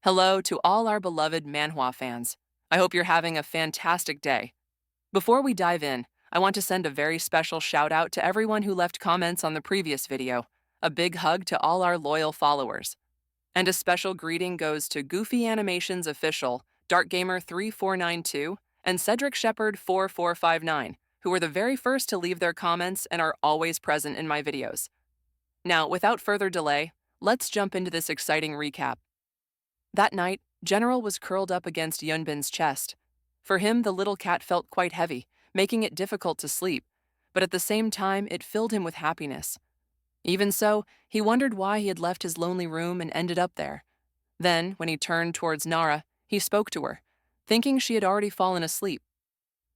Hello to all our beloved Manhwa fans. I hope you're having a fantastic day. Before we dive in, I want to send a very special shout out to everyone who left comments on the previous video. A big hug to all our loyal followers. And a special greeting goes to Goofy Animations Official, DarkGamer3492, and Cedric Shepherd 4459, who were the very first to leave their comments and are always present in my videos. Now, without further delay, let's jump into this exciting recap. That night, General was curled up against Yunbin's chest. For him, the little cat felt quite heavy, making it difficult to sleep, but at the same time, it filled him with happiness. Even so, he wondered why he had left his lonely room and ended up there. Then, when he turned towards Nara, he spoke to her, thinking she had already fallen asleep.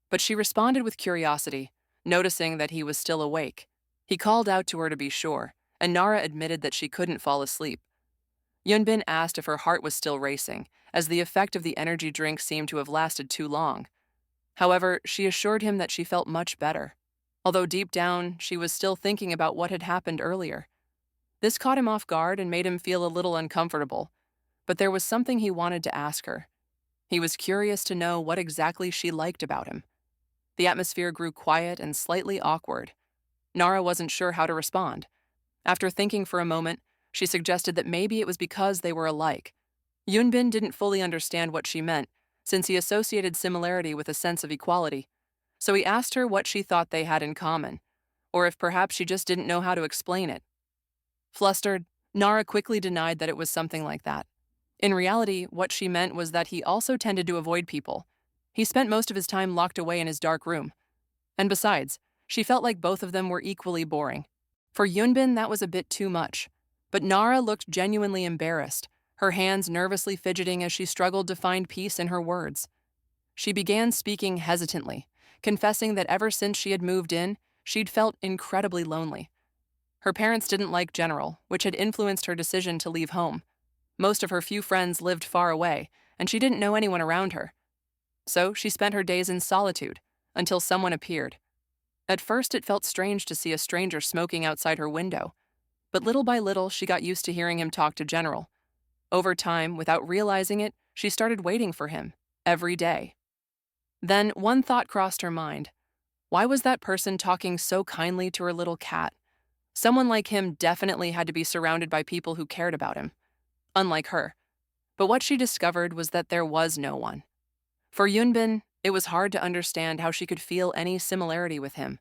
But she responded with curiosity, noticing that he was still awake. He called out to her to be sure, and Nara admitted that she couldn't fall asleep. Yunbin asked if her heart was still racing, as the effect of the energy drink seemed to have lasted too long. However, she assured him that she felt much better, although deep down she was still thinking about what had happened earlier. This caught him off guard and made him feel a little uncomfortable, but there was something he wanted to ask her. He was curious to know what exactly she liked about him. The atmosphere grew quiet and slightly awkward. Nara wasn't sure how to respond. After thinking for a moment, she suggested that maybe it was because they were alike. Yunbin didn't fully understand what she meant, since he associated similarity with a sense of equality, so he asked her what she thought they had in common, or if perhaps she just didn't know how to explain it. Flustered, Nara quickly denied that it was something like that. In reality, what she meant was that he also tended to avoid people. He spent most of his time locked away in his dark room. And besides, she felt like both of them were equally boring. For Yunbin, that was a bit too much. But Nara looked genuinely embarrassed, her hands nervously fidgeting as she struggled to find peace in her words. She began speaking hesitantly, confessing that ever since she had moved in, she'd felt incredibly lonely. Her parents didn't like General, which had influenced her decision to leave home. Most of her few friends lived far away, and she didn't know anyone around her. So she spent her days in solitude, until someone appeared. At first, it felt strange to see a stranger smoking outside her window. But little by little, she got used to hearing him talk to General. Over time, without realizing it, she started waiting for him, every day. Then one thought crossed her mind. Why was that person talking so kindly to her little cat? Someone like him definitely had to be surrounded by people who cared about him. Unlike her. But what she discovered was that there was no one. For Yunbin, it was hard to understand how she could feel any similarity with him.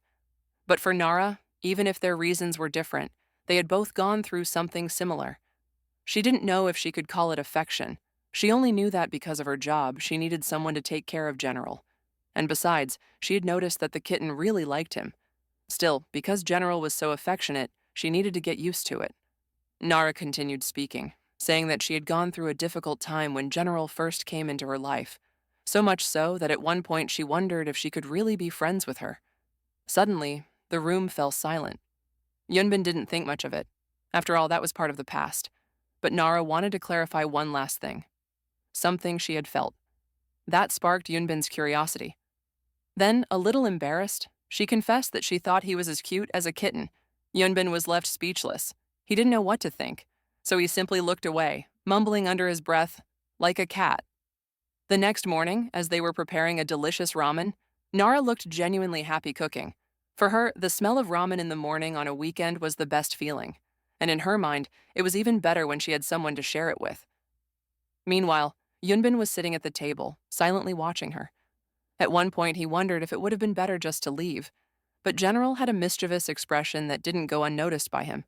But for Nara, even if their reasons were different, they had both gone through something similar. She didn't know if she could call it affection. She only knew that because of her job, she needed someone to take care of General. And besides, she had noticed that the kitten really liked him. Still, because General was so affectionate, she needed to get used to it. Nara continued speaking, saying that she had gone through a difficult time when General first came into her life, so much so that at one point she wondered if she could really be friends with her. Suddenly, the room fell silent. Yunbin didn't think much of it. After all, that was part of the past. But Nara wanted to clarify one last thing. Something she had felt. That sparked Yunbin's curiosity. Then, a little embarrassed, she confessed that she thought he was as cute as a kitten. Yunbin was left speechless. He didn't know what to think, so he simply looked away, mumbling under his breath, like a cat. The next morning, as they were preparing a delicious ramen, Nara looked genuinely happy cooking. For her, the smell of ramen in the morning on a weekend was the best feeling, and in her mind, it was even better when she had someone to share it with. Meanwhile, Yunbin was sitting at the table, silently watching her. At one point, he wondered if it would have been better just to leave, but General had a mischievous expression that didn't go unnoticed by him.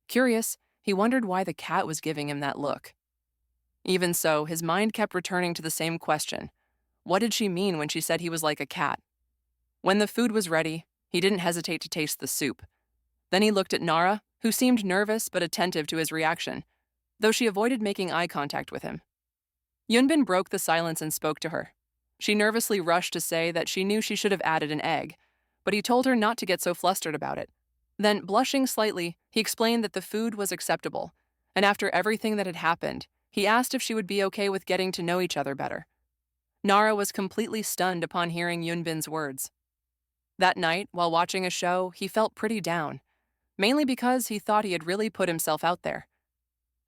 Curious, he wondered why the cat was giving him that look. Even so, his mind kept returning to the same question. What did she mean when she said he was like a cat? When the food was ready, he didn't hesitate to taste the soup. Then he looked at Nara, who seemed nervous but attentive to his reaction, though she avoided making eye contact with him. Yunbin broke the silence and spoke to her. She nervously rushed to say that she knew she should have added an egg, but he told her not to get so flustered about it. Then, blushing slightly, he explained that the food was acceptable, and after everything that had happened, he asked if she would be okay with getting to know each other better. Nara was completely stunned upon hearing Yunbin's words. That night, while watching a show, he felt pretty down, mainly because he thought he had really put himself out there.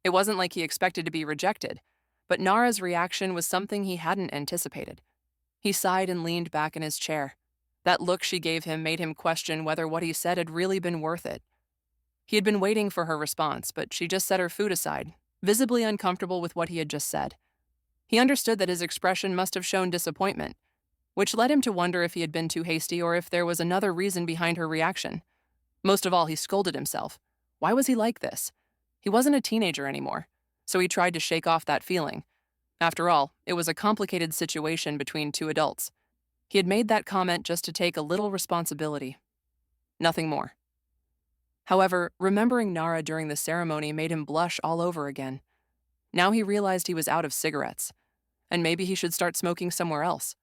It wasn't like he expected to be rejected, But Nara's reaction was something he hadn't anticipated. He sighed and leaned back in his chair. That look she gave him made him question whether what he said had really been worth it. He had been waiting for her response, but she just set her food aside, visibly uncomfortable with what he had just said. He understood that his expression must have shown disappointment, which led him to wonder if he had been too hasty or if there was another reason behind her reaction. Most of all, he scolded himself. Why was he like this? He wasn't a teenager anymore, so he tried to shake off that feeling. After all, it was a complicated situation between two adults. He had made that comment just to take a little responsibility. Nothing more. However, remembering Nara during the ceremony made him blush all over again. Now he realized he was out of cigarettes, and maybe he should start smoking somewhere else.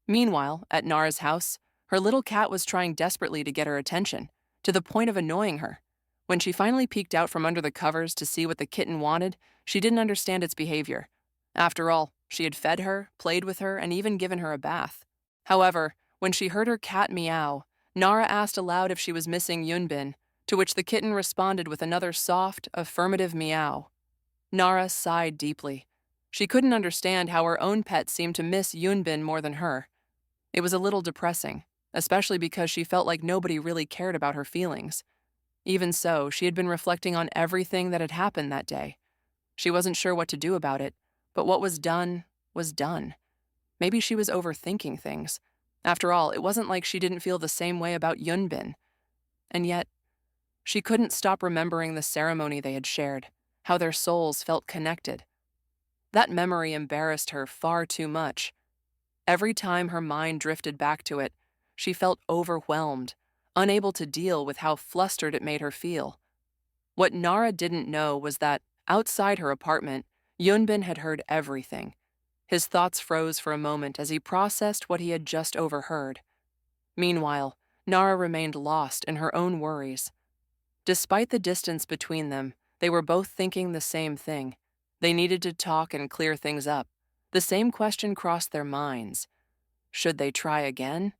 Meanwhile, at Nara's house, her little cat was trying desperately to get her attention, to the point of annoying her. When she finally peeked out from under the covers to see what the kitten wanted, she didn't understand its behavior. After all, she had fed her, played with her, and even given her a bath. However, when she heard her cat meow, Nara asked aloud if she was missing Yunbin, to which the kitten responded with another soft, affirmative meow. Nara sighed deeply. She couldn't understand how her own pet seemed to miss Yunbin more than her. It was a little depressing, especially because she felt like nobody really cared about her feelings. Even so, she had been reflecting on everything that had happened that day. She wasn't sure what to do about it, but what was done was done. Maybe she was overthinking things. After all, it wasn't like she didn't feel the same way about Yunbin. And yet, she couldn't stop remembering the ceremony they had shared, how their souls felt connected. That memory embarrassed her far too much. Every time her mind drifted back to it, she felt overwhelmed, unable to deal with how flustered it made her feel. What Nara didn't know was that, outside her apartment, Yunbin had heard everything. His thoughts froze for a moment as he processed what he had just overheard. Meanwhile, Nara remained lost in her own worries. Despite the distance between them, they were both thinking the same thing. They needed to talk and clear things up. The same question crossed their minds. Should they try again?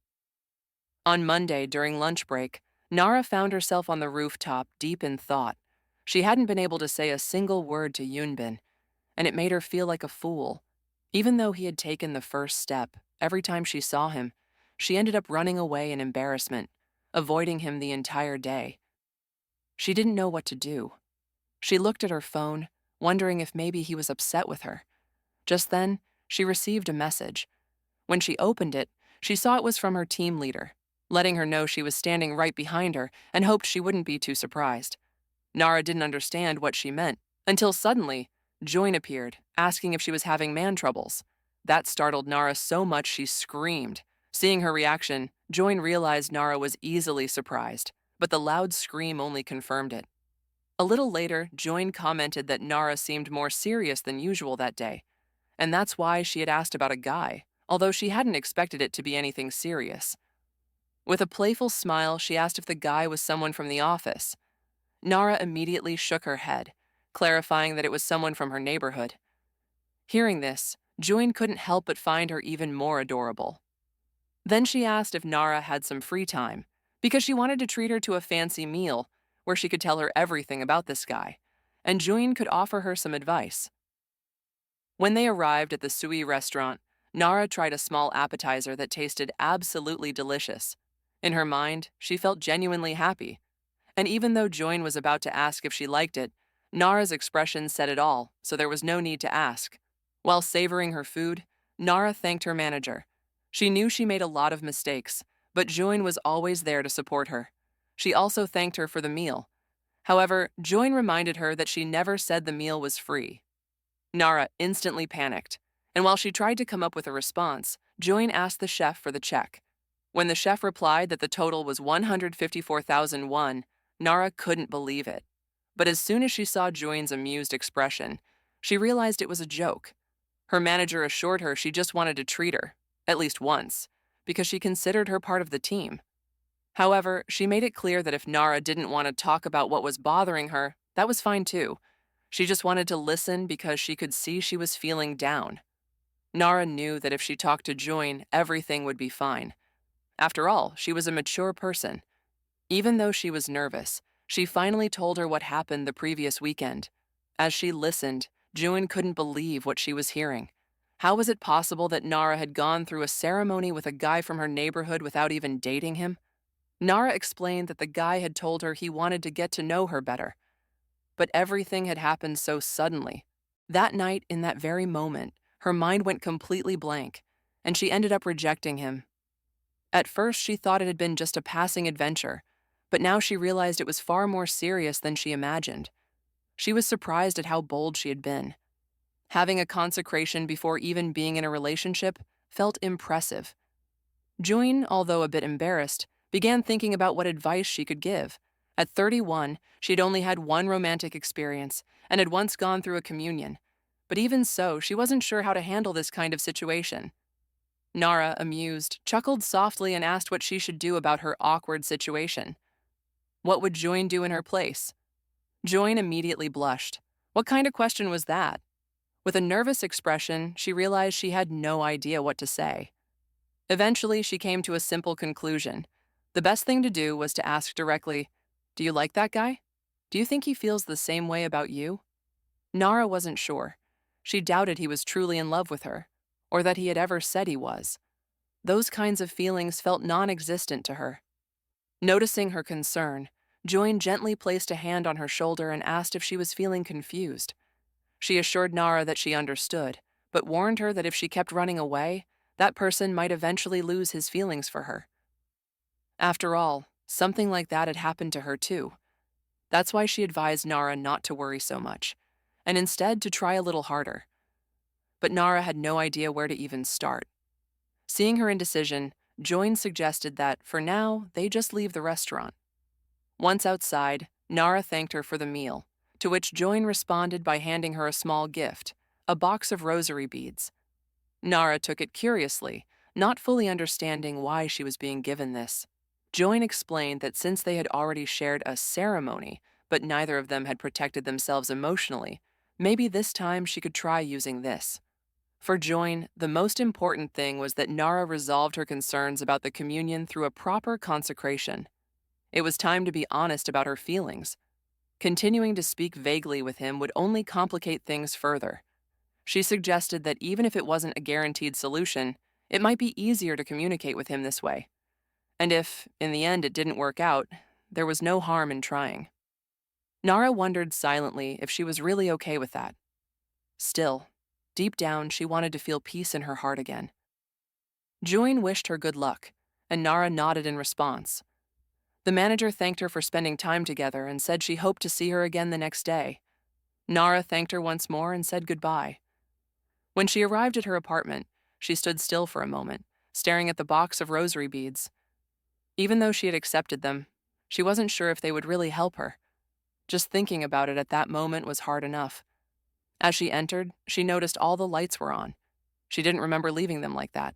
On Monday, during lunch break, Nara found herself on the rooftop, deep in thought. She hadn't been able to say a single word to Yunbin, and it made her feel like a fool. Even though he had taken the first step, every time she saw him, she ended up running away in embarrassment, avoiding him the entire day. She didn't know what to do. She looked at her phone, wondering if maybe he was upset with her. Just then, she received a message. When she opened it, she saw it was from her team leader, letting her know she was standing right behind her and hoped she wouldn't be too surprised. Nara didn't understand what she meant, until suddenly, Join appeared, asking if she was having man troubles. That startled Nara so much she screamed. Seeing her reaction, Join realized Nara was easily surprised, but the loud scream only confirmed it. A little later, Join commented that Nara seemed more serious than usual that day, and that's why she had asked about a guy, although she hadn't expected it to be anything serious. With a playful smile, she asked if the guy was someone from the office. Nara immediately shook her head, clarifying that it was someone from her neighborhood. Hearing this, Join couldn't help but find her even more adorable. Then she asked if Nara had some free time, because she wanted to treat her to a fancy meal where she could tell her everything about this guy, and Join could offer her some advice. When they arrived at the Sui restaurant, Nara tried a small appetizer that tasted absolutely delicious. In her mind, she felt genuinely happy. And even though Join was about to ask if she liked it, Nara's expression said it all, so there was no need to ask. While savoring her food, Nara thanked her manager. She knew she made a lot of mistakes, but Join was always there to support her. She also thanked her for the meal. However, Join reminded her that she never said the meal was free. Nara instantly panicked, and while she tried to come up with a response, Join asked the chef for the check. When the chef replied that the total was 154,000 won, Nara couldn't believe it. But as soon as she saw Join's amused expression, she realized it was a joke. Her manager assured her she just wanted to treat her, at least once, because she considered her part of the team. However, she made it clear that if Nara didn't want to talk about what was bothering her, that was fine too. She just wanted to listen because she could see she was feeling down. Nara knew that if she talked to Join, everything would be fine. After all, she was a mature person. Even though she was nervous, she finally told her what happened the previous weekend. As she listened, June couldn't believe what she was hearing. How was it possible that Nara had gone through a ceremony with a guy from her neighborhood without even dating him? Nara explained that the guy had told her he wanted to get to know her better. But everything had happened so suddenly. That night, in that very moment, her mind went completely blank, and she ended up rejecting him. At first, she thought it had been just a passing adventure, but now she realized it was far more serious than she imagined. She was surprised at how bold she had been. Having a consecration before even being in a relationship felt impressive. June, although a bit embarrassed, began thinking about what advice she could give. At 31, she had only had one romantic experience and had once gone through a communion. But even so, she wasn't sure how to handle this kind of situation. Nara, amused, chuckled softly and asked what she should do about her awkward situation. What would June do in her place? June immediately blushed. What kind of question was that? With a nervous expression, she realized she had no idea what to say. Eventually, she came to a simple conclusion. The best thing to do was to ask directly, "Do you like that guy? Do you think he feels the same way about you?" Nara wasn't sure. She doubted he was truly in love with her, or that he had ever said he was. Those kinds of feelings felt non-existent to her. Noticing her concern, Join gently placed a hand on her shoulder and asked if she was feeling confused. She assured Nara that she understood, but warned her that if she kept running away, that person might eventually lose his feelings for her. After all, something like that had happened to her too. That's why she advised Nara not to worry so much, and instead to try a little harder. But Nara had no idea where to even start. Seeing her indecision, Join suggested that, for now, they just leave the restaurant. Once outside, Nara thanked her for the meal, to which Join responded by handing her a small gift, a box of rosary beads. Nara took it curiously, not fully understanding why she was being given this. Join explained that since they had already shared a ceremony, but neither of them had protected themselves emotionally, maybe this time she could try using this. For Join, the most important thing was that Nara resolved her concerns about the communion through a proper consecration. It was time to be honest about her feelings. Continuing to speak vaguely with him would only complicate things further. She suggested that even if it wasn't a guaranteed solution, it might be easier to communicate with him this way. And if, in the end, it didn't work out, there was no harm in trying. Nara wondered silently if she was really okay with that. Still, deep down, she wanted to feel peace in her heart again. Join wished her good luck, and Nara nodded in response. The manager thanked her for spending time together and said she hoped to see her again the next day. Nara thanked her once more and said goodbye. When she arrived at her apartment, she stood still for a moment, staring at the box of rosary beads. Even though she had accepted them, she wasn't sure if they would really help her. Just thinking about it at that moment was hard enough. As she entered, she noticed all the lights were on. She didn't remember leaving them like that.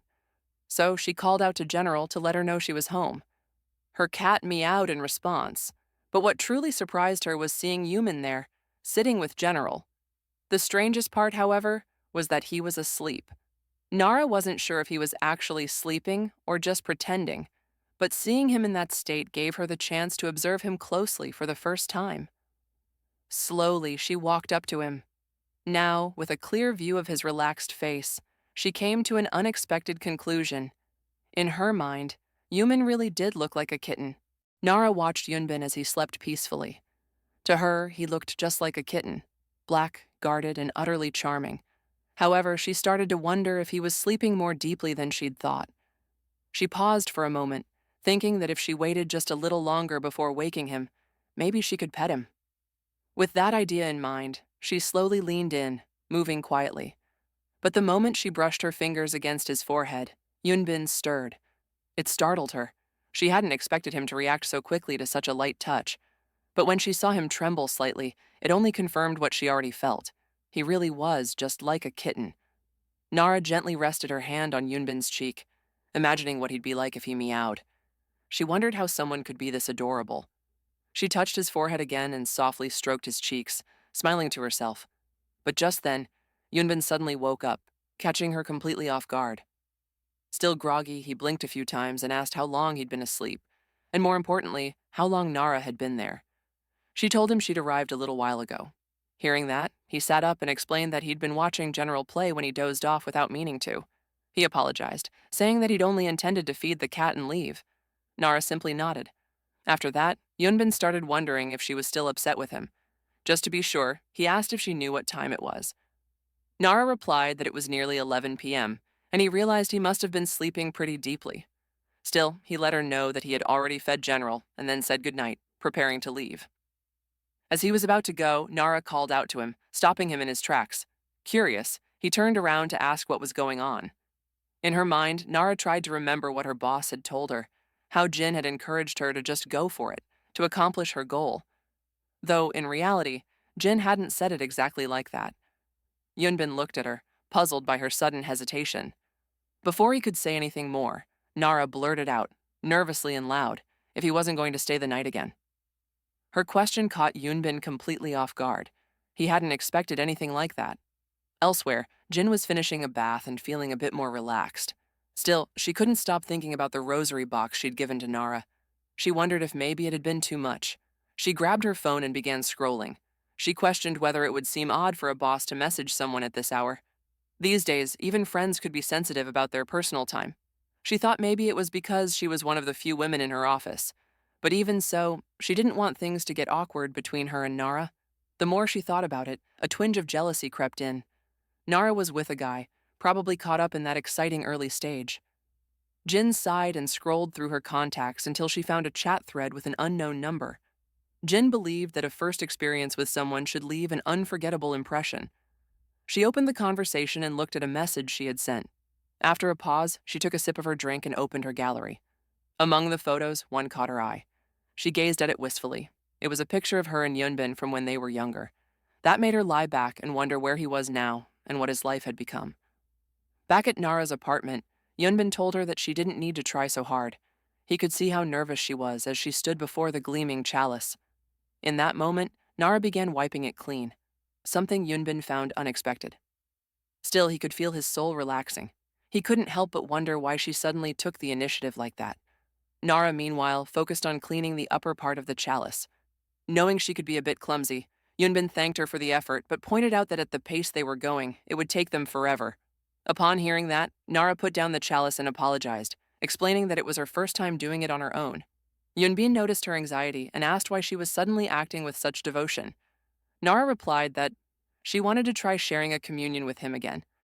So she called out to General to let her know she was home. Her cat meowed in response, but what truly surprised her was seeing Yunbin there, sitting with General. The strangest part, however, was that he was asleep. Nara wasn't sure if he was actually sleeping or just pretending, but seeing him in that state gave her the chance to observe him closely for the first time. Slowly, she walked up to him. Now, with a clear view of his relaxed face, she came to an unexpected conclusion. In her mind, Yunbin really did look like a kitten. Nara watched Yunbin as he slept peacefully. To her, he looked just like a kitten, black, guarded, and utterly charming. However, she started to wonder if he was sleeping more deeply than she'd thought. She paused for a moment, thinking that if she waited just a little longer before waking him, maybe she could pet him. With that idea in mind, she slowly leaned in, moving quietly. But the moment she brushed her fingers against his forehead, Yunbin stirred. It startled her. She hadn't expected him to react so quickly to such a light touch. But when she saw him tremble slightly, it only confirmed what she already felt. He really was just like a kitten. Nara gently rested her hand on Yunbin's cheek, imagining what he'd be like if he meowed. She wondered how someone could be this adorable. She touched his forehead again and softly stroked his cheeks, smiling to herself. But just then, Yunbin suddenly woke up, catching her completely off guard. Still groggy, he blinked a few times and asked how long he'd been asleep, and more importantly, how long Nara had been there. She told him she'd arrived a little while ago. Hearing that, he sat up and explained that he'd been watching General play when he dozed off without meaning to. He apologized, saying that he'd only intended to feed the cat and leave. Nara simply nodded. After that, Yunbin started wondering if she was still upset with him. Just to be sure, he asked if she knew what time it was. Nara replied that it was nearly 11 p.m., and he realized he must have been sleeping pretty deeply. Still, he let her know that he had already fed General and then said goodnight, preparing to leave. As he was about to go, Nara called out to him, stopping him in his tracks. Curious, he turned around to ask what was going on. In her mind, Nara tried to remember what her boss had told her, how Jin had encouraged her to just go for it, to accomplish her goal. Though, in reality, Jin hadn't said it exactly like that. Yunbin looked at her, puzzled by her sudden hesitation. Before he could say anything more, Nara blurted out, nervously and loud, if he wasn't going to stay the night again. Her question caught Yunbin completely off guard. He hadn't expected anything like that. Elsewhere, Jin was finishing a bath and feeling a bit more relaxed. Still, she couldn't stop thinking about the rosary box she'd given to Nara. She wondered if maybe it had been too much. She grabbed her phone and began scrolling. She questioned whether it would seem odd for a boss to message someone at this hour. These days, even friends could be sensitive about their personal time. She thought maybe it was because she was one of the few women in her office. But even so, she didn't want things to get awkward between her and Nara. The more she thought about it, a twinge of jealousy crept in. Nara was with a guy, probably caught up in that exciting early stage. Jin sighed and scrolled through her contacts until she found a chat thread with an unknown number. Jin believed that a first experience with someone should leave an unforgettable impression. She opened the conversation and looked at a message she had sent. After a pause, she took a sip of her drink and opened her gallery. Among the photos, one caught her eye. She gazed at it wistfully. It was a picture of her and Yunbin from when they were younger. That made her lie back and wonder where he was now and what his life had become. Back at Nara's apartment, Yunbin told her that she didn't need to try so hard. He could see how nervous she was as she stood before the gleaming chalice. In that moment, Nara began wiping it clean, something Yunbin found unexpected. Still, he could feel his soul relaxing. He couldn't help but wonder why she suddenly took the initiative like that. Nara, meanwhile, focused on cleaning the upper part of the chalice. Knowing she could be a bit clumsy, Yunbin thanked her for the effort but pointed out that at the pace they were going, it would take them forever. Upon hearing that, Nara put down the chalice and apologized, explaining that it was her first time doing it on her own. Yunbin noticed her anxiety and asked why she was suddenly acting with such devotion. Nara replied that she wanted to try sharing a communion with him again,